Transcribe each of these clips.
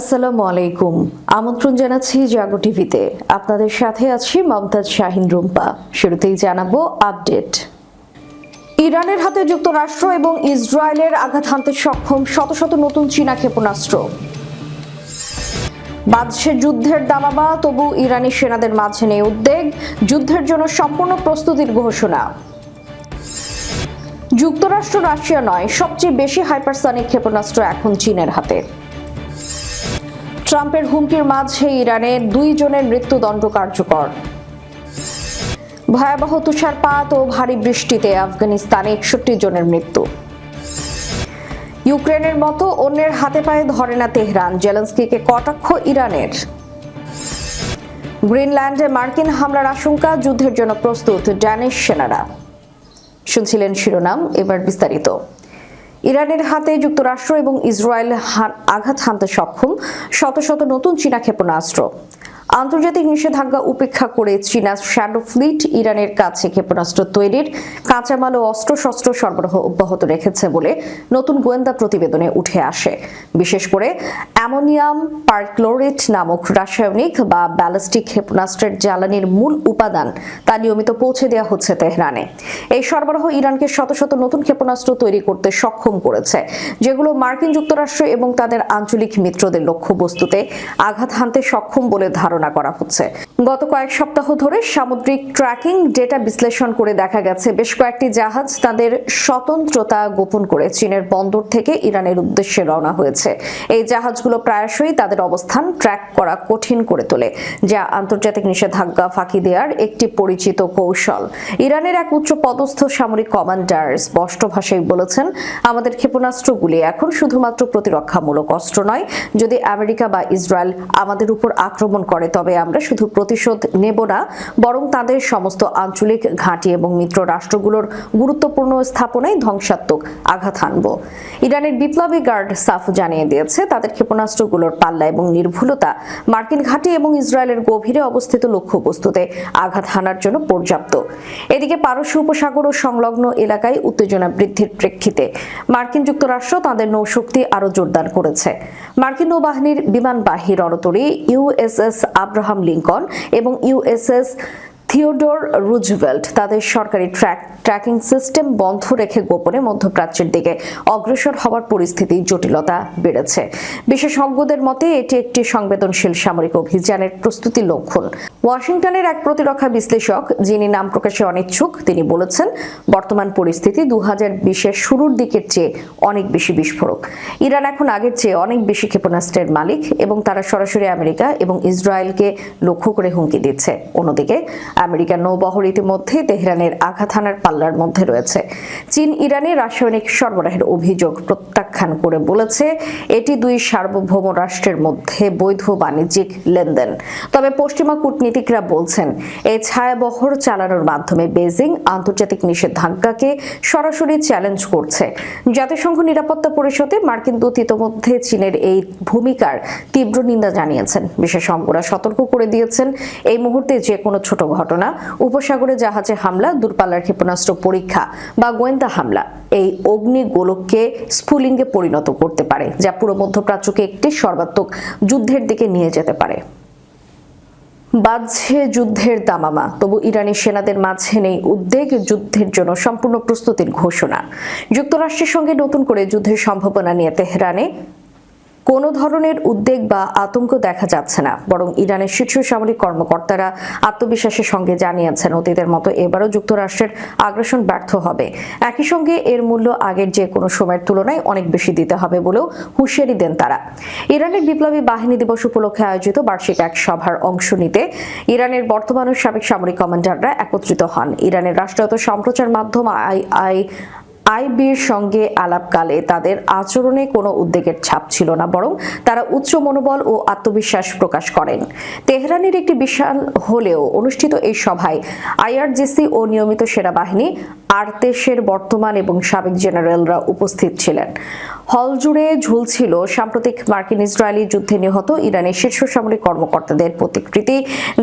আসসালামু আলাইকুম। আমন্ত্রণ জানাচ্ছি জাগো টিভিতে। আপনাদের সাথে আছি মমতাজ শাহিন রুম্পা। শুরুতেই জানাবো আপডেট। ইরানের হাতে যুক্তরাষ্ট্র এবং ইসরায়েলের আঘাত হানতে সক্ষম শত শত নতুন চীনা ক্ষেপণাস্ত্র। বাজছে যুদ্ধের দামামা, তবু ইরানি সেনাদের মাঝে নেই উদ্বেগ, যুদ্ধের জন্য সম্পূর্ণ প্রস্তুতির ঘোষণা। যুক্তরাষ্ট্র রাশিয়া নয়, সবচেয়ে বেশি হাইপারসনিক ক্ষেপণাস্ত্র এখন চীনের হাতে। ট্রাম্পের হুমকির মাঝে ইরানে 2 জনের মৃত্যুদণ্ড কার্যকর। ভয়াবহ তুষারপাত ও ভারী বৃষ্টিতে আফগানিস্তানে 61 জনের মৃত্যু। ইউক্রেনের মতো অন্যের হাতে পায়ে ধরে না তেহরান, জেলেনস্কিকে কটাক্ষ ইরানের। গ্রিনল্যান্ডে মার্কিন হামলার আশঙ্কা, যুদ্ধের জন্য প্রস্তুত ড্যানিশ সেনারা। শুনছিলেন শিরোনাম, এবার বিস্তারিত। ইরানের হাতে যুক্তরাষ্ট্র এবং ইসরায়েল আঘাত হানতে সক্ষম শত শত নতুন চীনা ক্ষেপণাস্ত্র। আন্তর্জাতিক নিষেধাজ্ঞা উপেক্ষা করে চীনা শ্যাডো ফ্লিট ইরানের কাছে ক্ষেপণাস্ত্র তৈরির কাঁচামাল ও অস্ত্রশস্ত্র সরবরাহ অব্যাহত রেখেছে বলে নতুন গোয়েন্দা প্রতিবেদনে উঠে আসে। বিশেষ করে অ্যামোনিয়াম পারক্লোরেট নামক রাসায়নিক বা ব্যালিস্টিক ক্ষেপণাস্ত্রের জ্বালানির মূল উপাদান তা নিয়মিত পৌঁছে দেওয়া হচ্ছে তেহরানে। এই সরবরাহ ইরানকে শত শত নতুন ক্ষেপণাস্ত্র তৈরি করতে সক্ষম করেছে, যেগুলো মার্কিন যুক্তরাষ্ট্র এবং তাদের আঞ্চলিক মিত্রদের লক্ষ্যবস্তুতে আঘাত হানতে সক্ষম বলে ধারণা করা হচ্ছে। গত কয়েক সপ্তাহ ধরে সামুদ্রিক ট্র্যাকিং ডেটা বিশ্লেষণ করে দেখা গেছে বেশ কয়েকটি জাহাজ তাদের স্বতন্ত্রতা গোপন করে চীনের বন্দর থেকে ইরানের উদ্দেশ্যে রওনা হয়েছে। এই জাহাজগুলো প্রায়শই তাদের অবস্থান ট্র্যাক করা কঠিন করে তোলে, যা আন্তর্জাতিক নিষেধাজ্ঞা ফাঁকি দেওয়ার একটি পরিচিত কৌশল। ইরানের এক উচ্চ পদস্থ সামরিক কমান্ডার স্পষ্ট ভাষায় বলেছেন, আমাদের ক্ষেপণাস্ত্রগুলি এখন শুধুমাত্র প্রতিরক্ষামূলক অস্ত্র নয়। যদি আমেরিকা বা ইসরায়েল আমাদের উপর আক্রমণ করে, তবে আমরা শুধু প্রতিশোধ নেব না, বরং তাদের সমস্ত আঞ্চলিক ঘাঁটি এবং মিত্র রাষ্ট্রগুলোর গুরুত্বপূর্ণ স্থাপনায় ধ্বংসাত্মক আঘাত হানব। ইরানের বিপ্লবী গার্ড সাফ জানিয়ে দিয়েছে, তাদের ক্ষেপণাস্ত্রগুলোর পাল্লা এবং নির্ভুলতা মার্কিন ঘাঁটি এবং ইসরায়েলের গভীরে অবস্থিত লক্ষ্যবস্তুতে আঘাত হানার জন্য পর্যাপ্ত। এদিকে পারস্য উপসাগর ও সংলগ্ন এলাকায় উত্তেজনা বৃদ্ধির প্রেক্ষিতে মার্কিন যুক্তরাষ্ট্র তাদের নৌশক্তি আরও জোরদার করেছে। মার্কিন নৌবাহিনীর বিমানবাহী রণতরী ইউএসএস আব্রাহাম লিঙ্কন এবং ইউএসএস থিওডোর রুজভেল্ট তাদের সরকারি ট্র্যাকিং সিস্টেম বন্ধ রেখে গোপনে মধ্যপ্রাচ্যের দিকে অগ্রসর হওয়ার পরিস্থিতি জটিলতা বেড়েছে। বিশেষজ্ঞদের মতে এটি একটি সংবেদনশীল সামরিক অভিযানের প্রস্তুতি লক্ষণ। ওয়াশিংটনের এক প্রতিরক্ষা বিশ্লেষক, যিনি নাম প্রকাশে অনিচ্ছুক, তিনি বলেছেন, বর্তমান পরিস্থিতি 2020-এর শুরুর দিকের চেয়ে অনেক বেশি বিস্ফোরক। ইরান এখন আগের চেয়ে অনেক বেশি ক্ষেপণাস্ত্রের মালিক এবং তারা সরাসরি আমেরিকা এবং ইসরায়েলকে লক্ষ্য করে হুমকি দিচ্ছে। অন্যদিকে আমেরিকার নৌবহর ইতিমধ্যে তেহরানের আঘাত হানার পাল্লার মধ্যে রয়েছে। চীন ইরানের রাসায়নিক সরবরাহের অভিযোগ প্রত্যাখ্যান করে বলেছে, এটি 2 সার্বভৌম রাষ্ট্রের মধ্যে বৈধ বাণিজ্যিক লেনদেন। তবে পশ্চিমা কূটনীতিকরা বলছেন, এই ছায়াবহর চালানোর মাধ্যমে বেজিং আন্তর্জাতিক নিষেধাজ্ঞাকে সরাসরি চ্যালেঞ্জ করছে। জাতিসংঘ নিরাপত্তা পরিষদে মার্কিন দূত ইতিমধ্যে চীনের এই ভূমিকার তীব্র নিন্দা জানিয়েছেন। বিশেষজ্ঞরা সতর্ক করে দিয়েছেন, এই মুহূর্তে যে কোনো ছোট ঘটনা, উপসাগরে জাহাজে হামলা, দূরপাল্লার ক্ষেপণাস্ত্র পরীক্ষা বা গোয়েন্দা হামলা এই অগ্নি গোলককে স্ফুলিঙ্গে পরিণত করতে পারে, যা পুরো মধ্যপ্রাচ্যকে একটি সর্বাত্মক যুদ্ধের দিকে নিয়ে যেতে পারে। বাজছে যুদ্ধের দামামা, তবু ইরানি সেনাদের মাঝে নেই উদ্বেগ, যুদ্ধের জন্য সম্পূর্ণ প্রস্তুতির ঘোষণা। যুক্তরাষ্ট্রের সঙ্গে নতুন করে যুদ্ধের সম্ভাবনা নিয়ে তেহরানে কোনো ধরনের উদ্বেগ বা আতঙ্ক দেখা যাচ্ছে না, বরং ইরানের শীর্ষ সামরিক কর্মকর্তারা আত্মবিশ্বাসের সঙ্গে জানিয়েছেন, অতীতের মতো এবারও যুক্তরাষ্ট্রের আগ্রাসন ব্যর্থ হবে। একই সঙ্গে এর মূল্য আগের যে কোনো সময়ের তুলনায় অনেক বেশি দিতে হবে বলেও হুঁশিয়ারি দেন তারা। ইরানের বিপ্লবী বাহিনী দিবস উপলক্ষে আয়োজিত বার্ষিক এক সভার অংশ নিতে ইরানের বর্তমান ও সাবেক সামরিক কমান্ডাররা একত্রিত হন। ইরানের রাষ্ট্রায়ত্ত সম্প্রচার মাধ্যম আইবির সঙ্গে আলাপকালে তাদের আচরণে কোনো উদ্বেগের ছাপ ছিল না, বরং তারা উচ্চ মনোবল ও আত্মবিশ্বাস প্রকাশ করেন। তেহরানের একটি বিশাল হলেও অনুষ্ঠিত এই সভায় আইআরজিসি ও নিয়মিত সেনাবাহিনী আরতেশের বর্তমান এবং সাবেক জেনারেলরা উপস্থিত ছিলেন। হল জুড়ে ঝুলছিল সাম্প্রতিক মার্কিন ইসরায়েলি যুদ্ধে নিহত ইরানের শীর্ষ সামরিক কর্মকর্তাদের প্রতিকৃতি,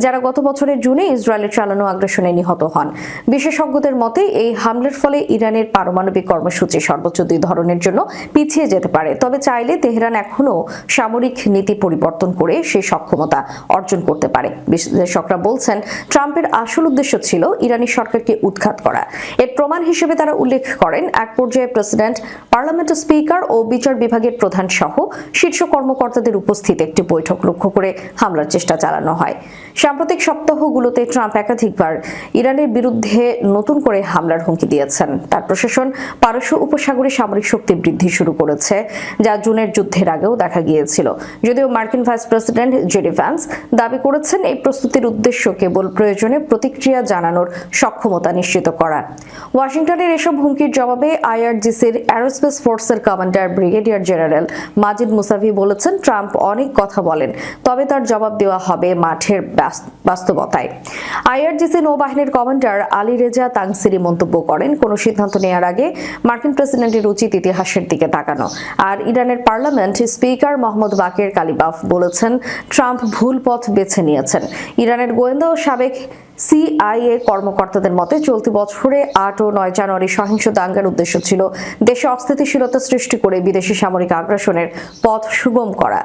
যারা গত বছরের জুনে ইসরায়েলের চালানো আগ্রাসনে নিহত হন। বিশেষজ্ঞদের মতে এই হামলার ফলে ইরানের পারমাণবিক কর্মসূচি সর্বোচ্চ 2 ধরনের জন্য পিছিয়ে যেতে পারে, তবে চাইলে তেহরান এখনও সামরিক নীতি পরিবর্তন করে সেই সক্ষমতা অর্জন করতে পারে। বিশ্লেষকরা বলছেন, ট্রাম্পের আসল উদ্দেশ্য ছিল ইরানি সরকারকে উৎখাত করা। এর প্রমাণ হিসেবে তারা উল্লেখ করেন, এক পর্যায়ে প্রেসিডেন্ট, পার্লামেন্টের স্পিকার ও বিচার বিভাগের প্রধান সহ শীর্ষ কর্মকর্তাদের উপস্থিত একটি বৈঠক লক্ষ্য করে হামলার চেষ্টা চালানো হয়। সাম্প্রতিক সপ্তাহগুলোতে ট্রাম্প একাধিকবার ইরানের বিরুদ্ধে নতুন করে হামলার হুমকি দিয়েছেন। তার প্রশাসন পারস্য উপসাগরে সামরিক শক্তি বৃদ্ধি শুরু করেছে, যা জুনের যুদ্ধের আগেও দেখা গিয়েছিল। যদিও মার্কিন ভাইস প্রেসিডেন্ট জেডি ভ্যান্স দাবি করেছেন, এই প্রস্তুতির উদ্দেশ্য কেবল প্রয়োজনে প্রতিক্রিয়া জানানোর সক্ষমতা নিশ্চিত করা। ওয়াশিংটনের এসব হুমকির জবাবে আইআরজিসির অ্যারোস্পেস ফোর্সের কমান্ডার ব্রিগেডিয়ার জেনারেল মাজিদ মুসাভি বলেছেন, ট্রাম্প অনেক কথা বলেন, তবে তার জবাব দেওয়া হবে মাঠের বাস্তবতায়। আইআরজিসি নৌবাহিনীর কমান্ডার আলী রেজা তাংসিরি মন্তব্য করেন, কোনো সিদ্ধান্ত নেওয়ার আগে মার্কিন প্রেসিডেন্টের উচিত ইতিহাসের দিকে তাকানো। আর ইরানের পার্লামেন্ট স্পিকার মোহাম্মদ বাকের কালিবাফ বলেছেন, ট্রাম্প ভুল পথ বেছে নিয়েছেন। ইরানের গোয়েন্দা ও সাবেক সিআইএ কর্মকর্তাদের মতে চলতি বছরে 8 ও 9 জানুয়ারি সহিংস দাঙ্গার উদ্দেশ্য ছিল দেশে অস্থিতিশীলতা সৃষ্টি করে বিদেশি সামরিক আগ্রাসনের পথ সুগম করা।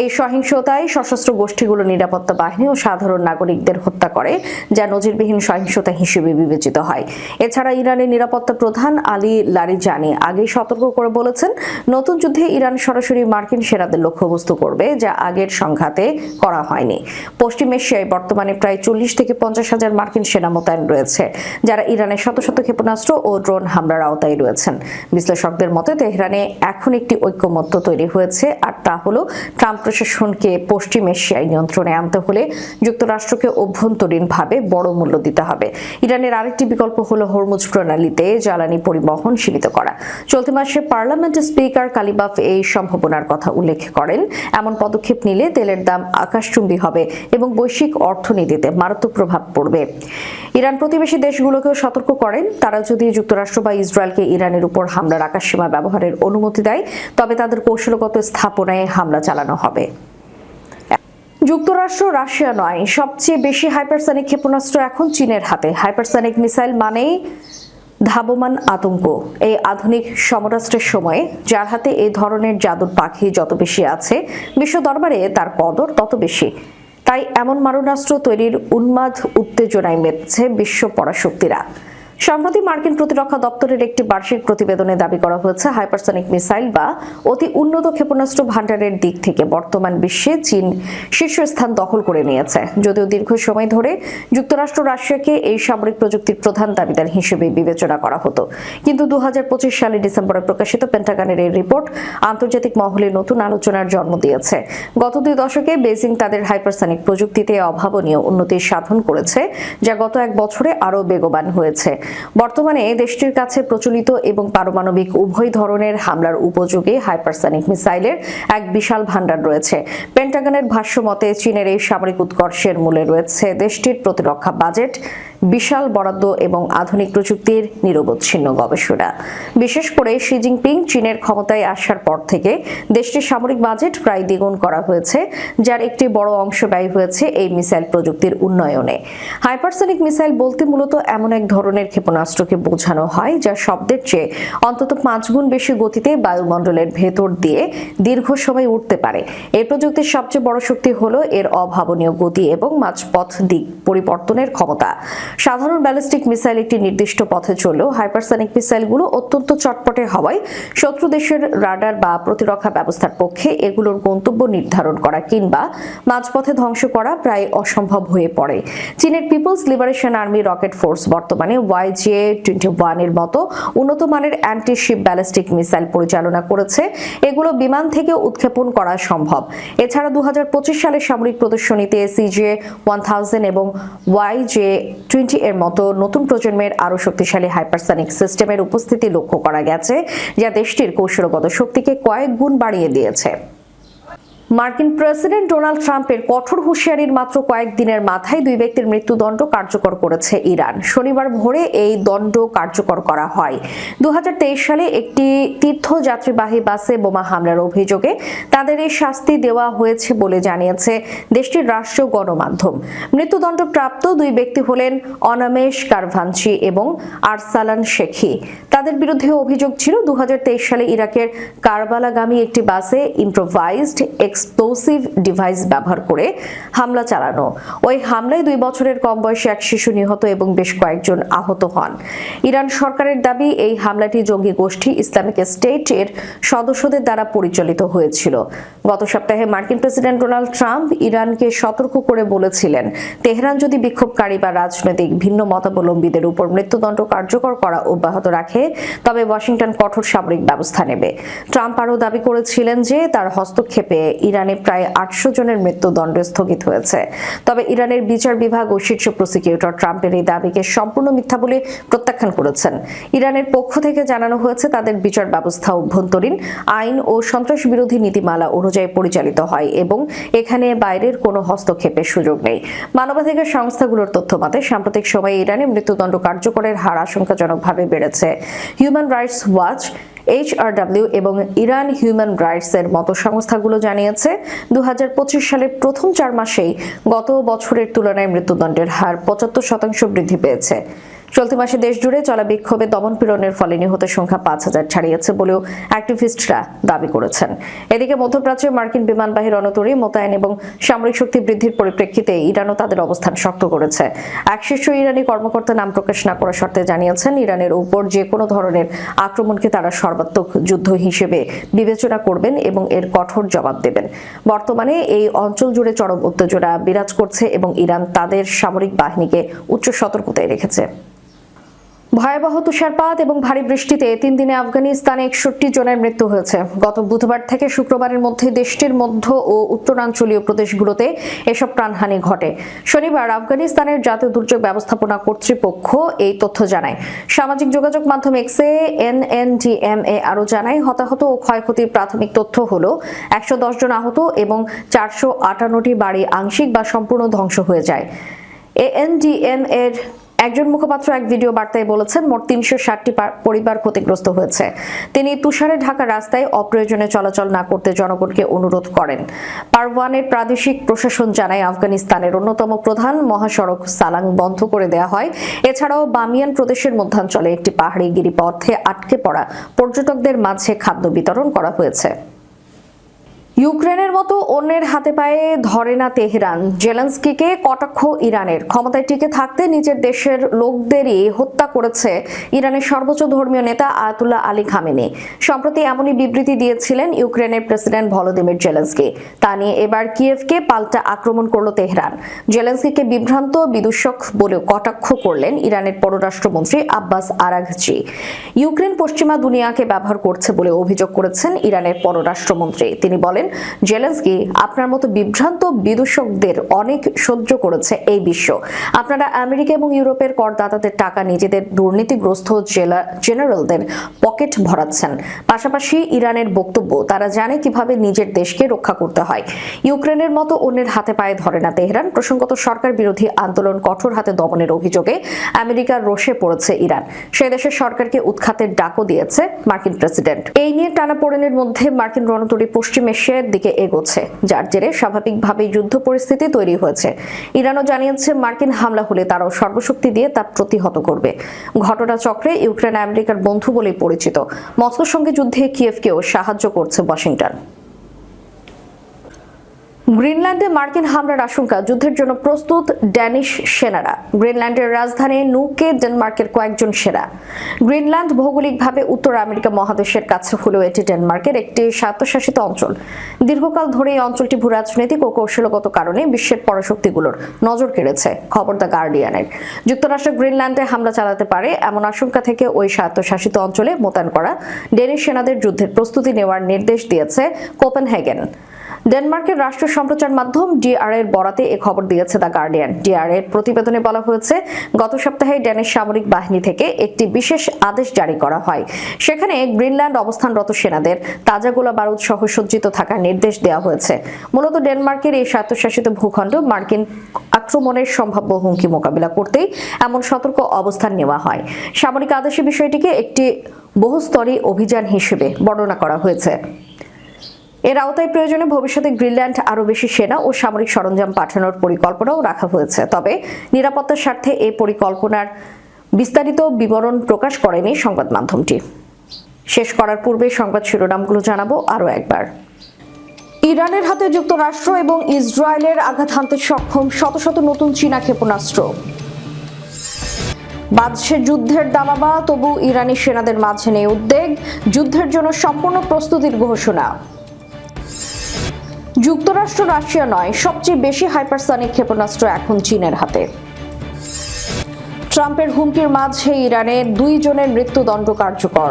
এই সহিংসতায় সশস্ত্র গোষ্ঠীগুলো নিরাপত্তা বাহিনী ও সাধারণ নাগরিকদের হত্যা করে, যা নজিরবিহীন সহিংসতা হিসেবে বিবেচিত হয়। এছাড়া ইরানের নিরাপত্তা প্রধান আলী লারিজানি আগেই সতর্ক করে বলেছেন, নতুন যুদ্ধে ইরান সরাসরি মার্কিন সেনাদের লক্ষ্যবস্তু করবে, যা আগের সংঘাতে করা হয়নি। পশ্চিম এশিয়ায় বর্তমানে প্রায় 40 থেকে 50 হাজার মার্কিন সেনা মোতায়েন রয়েছে, যারা ইরানের শত শত ক্ষেপণাস্ত্র ও ড্রোন হামলার আওতায় রয়েছেন। বিশ্লেষকদের মতে তেহরানে এখন একটি ঐক্যমত্য তৈরি হয়েছে, আর তা হলো ট্রাম্প প্রশাসনকে পশ্চিম এশিয়ায় নিয়ন্ত্রণে আনতে হলে যুক্তরাষ্ট্রকে অভ্যন্তরীণভাবে বড় মূল্য দিতে হবে। ইরানের আরেকটি বিকল্প হলো হরমুজ প্রণালীতে জ্বালানি পরিবহন সীমিত করা। চলতি মাসে পার্লামেন্টের স্পিকার কালিবাফ এই সম্ভাবনার কথা উল্লেখ করেন। এমন পদক্ষেপ নিলে তেলের দাম আকাশচুম্বী হবে এবং বৈশ্বিক অর্থনীতিতে মারাত্মক প্রভাব পড়বে। ইরান প্রতিবেশী দেশগুলোকেও সতর্ক করেন, তারা যদি যুক্তরাষ্ট্র বা ইসরায়েলকে ইরানের উপর হামলার আকাশসীমা ব্যবহারের অনুমতি দেয়, তবে তাদের কৌশলগত স্থাপনায় হামলা চালানো হবে। যুক্তরাষ্ট্র, রাশিয়া নয়, সবচেয়ে বেশি হাইপারসনিক ক্ষেপণাস্ত্র এখন চীনের হাতে। হাইপারসনিক মিসাইল মানেই ধাবমান আতঙ্ক। এই আধুনিক সমরাস্ত্রের সময়ে যার হাতে এই ধরনের জাদুর পাখি যত বেশি আছে, বিশ্ব দরবারে তার কদর তত বেশি। তাই এমন মারণাস্ত্র তৈরির উন্মাদ উত্তেজনায় মেতেছে বিশ্ব পরাশক্তিরা। সম্প্রতি মার্কিন প্রতিরক্ষা দপ্তরের একটি বার্ষিক প্রতিবেদনে দাবি করা হয়েছে, হাইপারসনিক মিসাইল বা অতি উন্নত ক্ষেপণাস্ত্র ভান্ডারের দিক থেকে বর্তমান বিশ্বে চীন শীর্ষস্থান দখল করে নিয়েছে। যদিও দীর্ঘ সময় ধরে যুক্তরাষ্ট্র রাশিয়াকে এই সামরিক প্রযুক্তির প্রধান দাবিদার হিসেবে বিবেচনা করা হতো, কিন্তু 2025 সালের ডিসেম্বরে প্রকাশিত পেন্টাগনের এই রিপোর্ট আন্তর্জাতিক মহলে নতুন আলোচনার জন্ম দিয়েছে। গত 2 দশকে বেজিং তাদের হাইপারসনিক প্রযুক্তিতে অভাবনীয় উন্নতি সাধন করেছে, যা গত 1 বছরে আরও বেগবান হয়েছে। বর্তমানে দেশটির কাছে প্রচলিত এবং পারমাণবিক উভয় ধরনের হামলার উপযোগী হাইপারসনিক মিসাইলের এক বিশাল ভান্ডার রয়েছে। পেন্টাগনের ভাষ্য মতে, চীনের এই সামরিক উৎকর্ষের মূলে রয়েছে দেশটির প্রতিরক্ষা বাজেট, বিশাল বরাদ্দ এবং আধুনিক প্রযুক্তির নিরবচ্ছিন্ন গবেষণা। বিশেষ করে শি জিনপিং চীনের ক্ষমতায় আসার পর থেকে দেশটির সামরিক বাজেট প্রায় দ্বিগুণ করা হয়েছে, যার একটি বড় অংশ ব্যয় হয়েছে এই মিসাইল প্রযুক্তির উন্নয়নে। হাইপারসনিক মিসাইল বলতে মূলত এমন এক ধরনের ক্ষেপণাস্ত্রকে বোঝানো হয়, যা শব্দের চেয়ে অন্তত 5 গুণ বেশি গতিতে বায়ুমণ্ডলের ভেতর দিয়ে দীর্ঘ সময় উঠতে পারে। এই প্রযুক্তির সবচেয়ে বড় শক্তি হলো এর অভাবনীয় গতি এবং মাঝপথ দিক পরিবর্তনের ক্ষমতা। সাধারণ ব্যালিস্টিক মিসাইল একটি নির্দিষ্ট পথে চললেও হাইপারসনিক মিসাইলগুলো অত্যন্ত চটপটে হওয়ায় শত্রু দেশের রাডার বা প্রতিরক্ষা ব্যবস্থার পক্ষে এগুলোর গন্তব্য নির্ধারণ করা কিংবা মাঝপথে ধ্বংস করা প্রায় অসম্ভব হয়ে পড়ে। চীনের People's Liberation Army rocket force বর্তমানে YJ-21 এর মতো উন্নত মানের অ্যান্টি শিপ ব্যালিস্টিক মিসাইল পরিচালনা করেছে। এগুলো বিমান থেকে উৎক্ষেপণ করা সম্ভব। এছাড়া 2025 সালের সামরিক প্রদর্শনীতে CJ-1000 এবং YJ-20 এর মতো নতুন প্রজন্মের আরও শক্তিশালী হাইপারসনিক সিস্টেমের উপস্থিতি লক্ষ্য করা গেছে, যা দেশটির কৌশলগত শক্তিকে কয়েক গুণ বাড়িয়ে দিয়েছে। মার্কিন প্রেসিডেন্ট ডোনাল্ড ট্রাম্পের কঠোর হুঁশিয়ারির মাত্র কয়েকদিনের মাথায় দুই ব্যক্তির মৃত্যুদণ্ড কার্যকর করেছে ইরান। শনিবার ভোরে এই দণ্ড কার্যকর করা হয়। 2023 সালে একটি তীর্থযাত্রীবাহী বাসে বোমা হামলার অভিযোগে তাদের এই শাস্তি দেওয়া হয়েছে বলে জানিয়েছে দেশটির রাষ্ট্রীয় গণমাধ্যম। মৃত্যুদণ্ডপ্রাপ্ত দুই ব্যক্তি হলেন অনামেশ কারভানচি এবং আরসালান শেখি। তাদের বিরুদ্ধে অভিযোগ ছিল 2023 সালে ইরাকের কারবালাগামী একটি বাসে ইম্প্রোভাইজড এক্সপ্লোসিভ ডিভাইস ব্যবহার করে হামলা চালানো। ওই হামলায় 2 বছরের কম বয়সী এক শিশু নিহত এবং বেশ কয়েকজন আহত হন। ইরান সরকারের দাবি, এই হামলাটি জঙ্গি গোষ্ঠী ইসলামিক স্টেট এর সদস্যদের দ্বারা পরিচালিত হয়েছিল। গত সপ্তাহে মার্কিন প্রেসিডেন্ট ডোনাল্ড ট্রাম্প ইরানকে সতর্ক করে বলেছিলেন, তেহরান যদি বিক্ষোভকারী বা রাজনৈতিক ভিন্ন মতাবলম্বীদের উপর মৃত্যুদণ্ড কার্যকর করা অব্যাহত রাখে তবে ওয়াশিংটন কঠোর সামরিক ব্যবস্থা নেবে। ট্রাম্প আরও দাবি করেছিলেন যে তার হস্তক্ষেপে ইরানে প্রায় 800 জনের মৃত্যুদণ্ড স্থগিত হয়েছে। তবে ইরানের বিচার বিভাগ ও শীর্ষ প্রসিকিউটর ট্রাম্পের এই দাবিকে সম্পূর্ণ মিথ্যা বলে প্রত্যাখ্যান করেছেন। ইরানের পক্ষ থেকে জানানো হয়েছে তাদের বিচার ব্যবস্থা অভ্যন্তরীণ আইন ও সন্ত্রাস বিরোধী নীতিমালা অনুযায়ী পরিচালিত হয় এবং এখানে বাইরের কোনো হস্তক্ষেপের সুযোগ নেই। মানবাধিকার সংস্থাগুলোর তথ্য মতে সাম্প্রতিক সময়ে ইরানে মৃত্যুদণ্ড কার্যকরের হার আশঙ্কাজনকভাবে বেড়েছে। হিউম্যান রাইটস ওয়াচ, HRW এবং ইরান হিউম্যান রাইটস এর মতো সংস্থাগুলো জানিয়েছে 2025 সালের প্রথম 4 মাসেই গত বছরের তুলনায় মৃত্যুদণ্ডের হার 75% বৃদ্ধি পেয়েছে। চলতি মাসে দেশ জুড়ে চলা বিক্ষোভে দমনপীড়নের ফলে নিহতের সংখ্যা 5000 ছাড়িয়েছে বলেও অ্যাক্টিভিস্টরা দাবি করেছেন। এদিকে মধ্যপ্রাচ্যে মার্কিন বিমানবাহী রণতরী মোতায়েন এবং সামরিক শক্তি বৃদ্ধির পরিপ্রেক্ষিতে ইরানও তাদের অবস্থান শক্ত করেছে। এক শীর্ষ ইরানি কর্মকর্তা নাম প্রকাশ না করার শর্তে জানিয়েছেন, ইরানের উপর যে কোনো ধরনের আক্রমণকে তারা সর্বাত্মক যুদ্ধ হিসেবে বিবেচনা করবেন এবং এর কঠোর জবাব দেবেন। বর্তমানে এই অঞ্চল জুড়ে চরম উত্তেজনা বিরাজ করছে এবং ইরান তাদের সামরিক বাহিনীকে উচ্চ সতর্কতায় রেখেছে। ভয়াবহ তুষারপাত এবং ভারী বৃষ্টিতে 3 দিনে আফগানিস্তানে 61 জনের মৃত্যু হয়েছে। গত বুধবার থেকে শুক্রবারের মধ্যে দেশটির মধ্য ও উত্তরাঞ্চলীয় প্রদেশগুলোতে এসব প্রাণহানি ঘটে। শনিবার আফগানিস্তানের জাতীয় দুর্যোগ ব্যবস্থাপনা কর্তৃপক্ষ এই তথ্য জানায়। সামাজিক যোগাযোগ মাধ্যম এক্সে NNDMA আরও জানায়, হতাহত ও ক্ষয়ক্ষতির প্রাথমিক তথ্য হলো 110 জন আহত এবং 458টি বাড়ি আংশিক বা সম্পূর্ণ ধ্বংস হয়ে যায়। ANDM এর একজন মুখপাত্র এক ভিডিও বার্তায় বলেছেন, মোট 360টি পরিবার ক্ষতিগ্রস্ত হয়েছে। তিনি তুষারে ঢাকা রাস্তায় অপ্রয়োজনে চলাচল না করতে জনগণকে অনুরোধ করেন। পারওয়ানের প্রাদেশিক প্রশাসন জানায়, আফগানিস্তানের অন্যতম প্রধান মহাসড়ক সালাং বন্ধ করে দেওয়া হয়। এছাড়াও বামিয়ান প্রদেশের মধ্যাঞ্চলে একটি পাহাড়ি গিরিপথে আটকে পড়া পর্যটকদের মাঝে খাদ্য বিতরণ করা হয়েছে। ইউক্রেনের মতো অন্যের হাতে পায়ে ধরে না তেহরান, জেলেনস্কিকে কটাক্ষ ইরানের। ক্ষমতায় টিকে থাকতে নিজের দেশের লোকদেরই হত্যা করেছে ইরানের সর্বোচ্চ ধর্মীয় নেতা আয়াতুল্লাহ আলী খামেনি। সম্প্রতি এমনই বিবৃতি দিয়েছিলেন ইউক্রেনের প্রেসিডেন্ট ভলোদিমির জেলেনস্কি। তা নিয়ে এবার কিয়েভকে পাল্টা আক্রমণ করল তেহরান। জেলেনস্কিকে বিভ্রান্ত বিদূষক বলেও কটাক্ষ করলেন ইরানের পররাষ্ট্রমন্ত্রী আব্বাস আরাঘচি। ইউক্রেন পশ্চিমা দুনিয়াকে ব্যবহার করছে বলে অভিযোগ করেছেন ইরানের পররাষ্ট্রমন্ত্রী। তিনি বলেন, জেলেনস্কি, আপনার মতো বিভ্রান্ত বিদূষকদের অনেক সহ্য করেছে এই বিশ্ব। আপনারা আমেরিকা এবং ইউরোপের করদাতাদের টাকা নিজেদের দুর্নীতিগ্রস্ত জেনারেলদের পকেট ভরাচ্ছেন। পাশাপাশি ইরানের বক্তব্য, তারা জানে কিভাবে নিজের দেশকে রক্ষা করতে হয়। ইউক্রেনের মতো অন্যের হাতে পায়ে ধরে না তেহরান। প্রসঙ্গত, সরকার বিরোধী আন্দোলন কঠোর হাতে দমনের অভিযোগে আমেরিকার রোষে পড়েছে ইরান। সে দেশের সরকারকে উৎখাতের ডাকও দিয়েছে মার্কিন প্রেসিডেন্ট। এই নিয়ে টানাপোড়েনের মধ্যে মার্কিন রণতরী পশ্চিম এশিয়ার দিকে এগোচ্ছে, যার জেরে স্বাভাবিকভাবেই যুদ্ধ পরিস্থিতি তৈরি হয়েছে। ইরানও জানিয়েছে, মার্কিন হামলা হলে তারাও সর্বশক্তি দিয়ে তা প্রতিহত করবে। ঘটনাচক্রে ইউক্রেন আমেরিকার বন্ধু বলেই পরিচিত। মস্কোর সঙ্গে যুদ্ধে কিয়েভকেও সাহায্য করছে ওয়াশিংটন। গ্রিনল্যান্ডে মার্কিন হামলার আশঙ্কা, যুদ্ধের জন্য প্রস্তুত ড্যানিশ সেনারা। গ্রিনল্যান্ডের রাজধানী নুকে ডেনমার্কের কয়েকজন সেনা। গ্রিনল্যান্ড ভৌগোলিকভাবে উত্তর আমেরিকা মহাদেশের কাছে হলেও এটি ডেনমার্কের একটি স্বায়ত্তশাসিত অঞ্চল। দীর্ঘকাল ধরে এই অঞ্চলটি ভূরাজনৈতিক ও কৌশলগত কারণে বিশ্বের পরাশক্তিগুলোর নজর কেড়েছে। খবর দ্য গার্ডিয়ানের। যুক্তরাষ্ট্র গ্রিনল্যান্ডে হামলা চালাতে পারে এমন আশঙ্কা থেকে ওই স্বায়ত্তশাসিত অঞ্চলে মোতায়েন করা ডেনিশ সেনাদের যুদ্ধের প্রস্তুতি নেওয়ার নির্দেশ দিয়েছে কোপেনহেগেন। ডেনমার্কের রাষ্ট্র সম্প্রচার মাধ্যম ডিআর এর বরাতে এ খবর দিয়েছে দ্য গার্ডিয়ান। ডিআর এর প্রতিবেদনে বলা হয়েছে, গত সপ্তাহে ড্যানিশ সামরিক বাহিনী থেকে একটি বিশেষ আদেশ জারি করা হয়। সেখানে গ্রিনল্যান্ড অবস্থানরত সেনাদের তাজা গোলা বারুদ সহ সজ্জিত থাকার নির্দেশ দেওয়া হয়েছে। মূলত ডেনমার্কের এই স্বায়ত্তশাসিত ভূখণ্ড মার্কিন আক্রমণের সম্ভাব্য হুমকি মোকাবিলা করতেই এমন সতর্ক অবস্থান নেওয়া হয়। সামরিক আদেশে বিষয়টিকে একটি বহুস্তরী অভিযান হিসেবে বর্ণনা করা হয়েছে। এর আওতায় প্রয়োজনে ভবিষ্যতে গ্রিনল্যান্ড আরও বেশি সেনা ও সামরিক সরঞ্জাম পাঠানোর পরিকল্পনাও রাখা হয়েছে। তবে নিরাপত্তার স্বার্থে এই পরিকল্পনার বিস্তারিত বিবরণ প্রকাশ করেনি সংবাদ মাধ্যমটি। শেষ করার পূর্বে সংবাদ শিরোনামগুলো জানাবো আরও একবার। ইরানের হাতে যুক্তরাষ্ট্র এবং ইসরায়েলের আঘাত হানতে সক্ষম শত শত নতুন চীনা ক্ষেপণাস্ত্র। বাজছে যুদ্ধের দামামা, তবু ইরানি সেনাদের মাঝে নেই উদ্বেগ। যুদ্ধের জন্য সম্পূর্ণ প্রস্তুতির ঘোষণা। যুক্তরাষ্ট্র রাশিয়া নয়, সবচেয়ে বেশি হাইপারসনিক ক্ষেপণাস্ত্র এখন চীনের হাতে। ট্রাম্পের হুমকির মাঝে ইরানে 2 জনের মৃত্যুদণ্ড কার্যকর।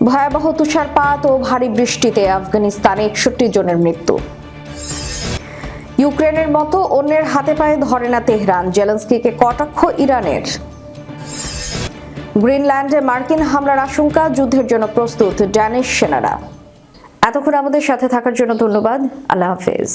ভয়াবহ তুষারপাত ও ভারী বৃষ্টিতে আফগানিস্তানে 61 জনের মৃত্যু। ইউক্রেনের মতো অন্যের হাতে পায়ে ধরে না তেহরান, জেলেনস্কিকে কটাক্ষ ইরানের। গ্রিনল্যান্ডে মার্কিন হামলার আশঙ্কা, যুদ্ধের জন্য প্রস্তুত ড্যানিশ সেনারা। এতক্ষণ আমাদের সাথে থাকার জন্য ধন্যবাদ। আল্লাহ হাফেজ।